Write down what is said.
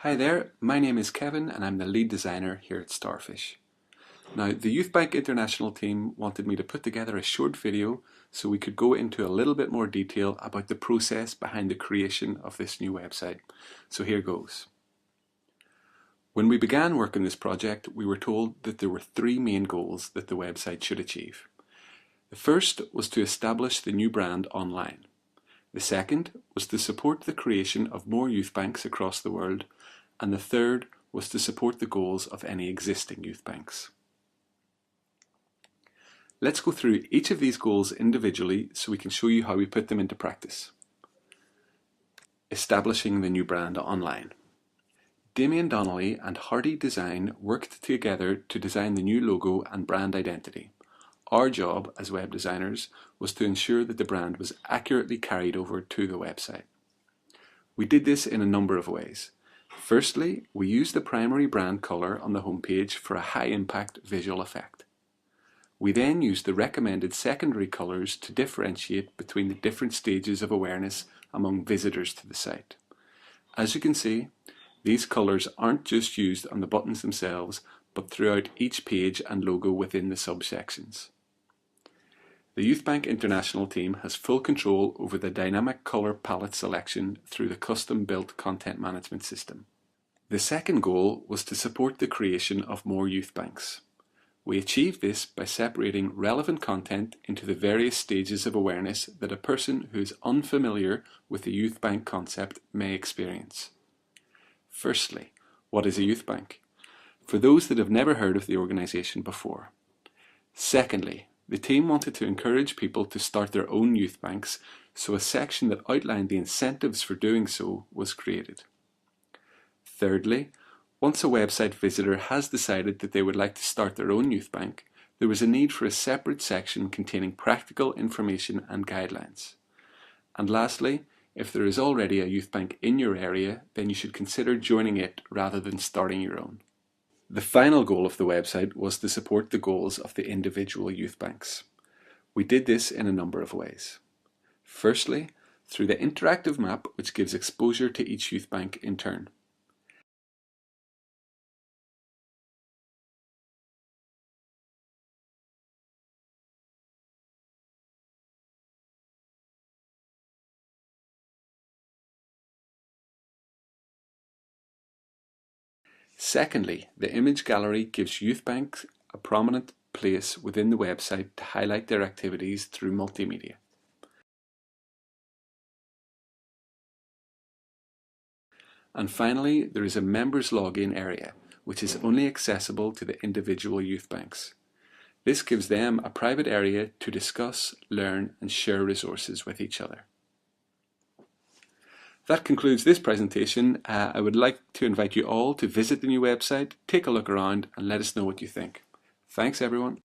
Hi there, my name is Kevin and I'm the lead designer here at Starfish. Now, the YouthBank International team wanted me to put together a short video so we could go into a little bit more detail about the process behind the creation of this new website. So here goes. When we began work on this project, we were told that there were three main goals that the website should achieve. The first was to establish the new brand online. The second was to support the creation of more youth banks across the world, and the third was to support the goals of any existing youth banks. Let's go through each of these goals individually so we can show you how we put them into practice. Establishing the new brand online. Damien Donnelly and Hardy Design worked together to design the new logo and brand identity. Our job as web designers was to ensure that the brand was accurately carried over to the website. We did this in a number of ways. Firstly, we used the primary brand colour on the homepage for a high-impact visual effect. We then used the recommended secondary colours to differentiate between the different stages of awareness among visitors to the site. As you can see, these colours aren't just used on the buttons themselves, but throughout each page and logo within the subsections. The YouthBank International team has full control over the dynamic colour palette selection through the custom-built content management system. The second goal was to support the creation of more youth banks. We achieved this by separating relevant content into the various stages of awareness that a person who is unfamiliar with the youth bank concept may experience. Firstly, what is a youth bank? For those that have never heard of the organisation before. Secondly, the team wanted to encourage people to start their own youth banks, so a section that outlined the incentives for doing so was created. Thirdly, once a website visitor has decided that they would like to start their own youth bank, there was a need for a separate section containing practical information and guidelines. And lastly, if there is already a youth bank in your area, then you should consider joining it rather than starting your own. The final goal of the website was to support the goals of the individual youth banks. We did this in a number of ways. Firstly, through the interactive map which gives exposure to each youth bank in turn. Secondly, the image gallery gives youth banks a prominent place within the website to highlight their activities through multimedia. And finally, there is a members login area, which is only accessible to the individual youth banks. This gives them a private area to discuss, learn, and share resources with each other. That concludes this presentation. I would like to invite you all to visit the new website, take a look around, and let us know what you think. Thanks, everyone.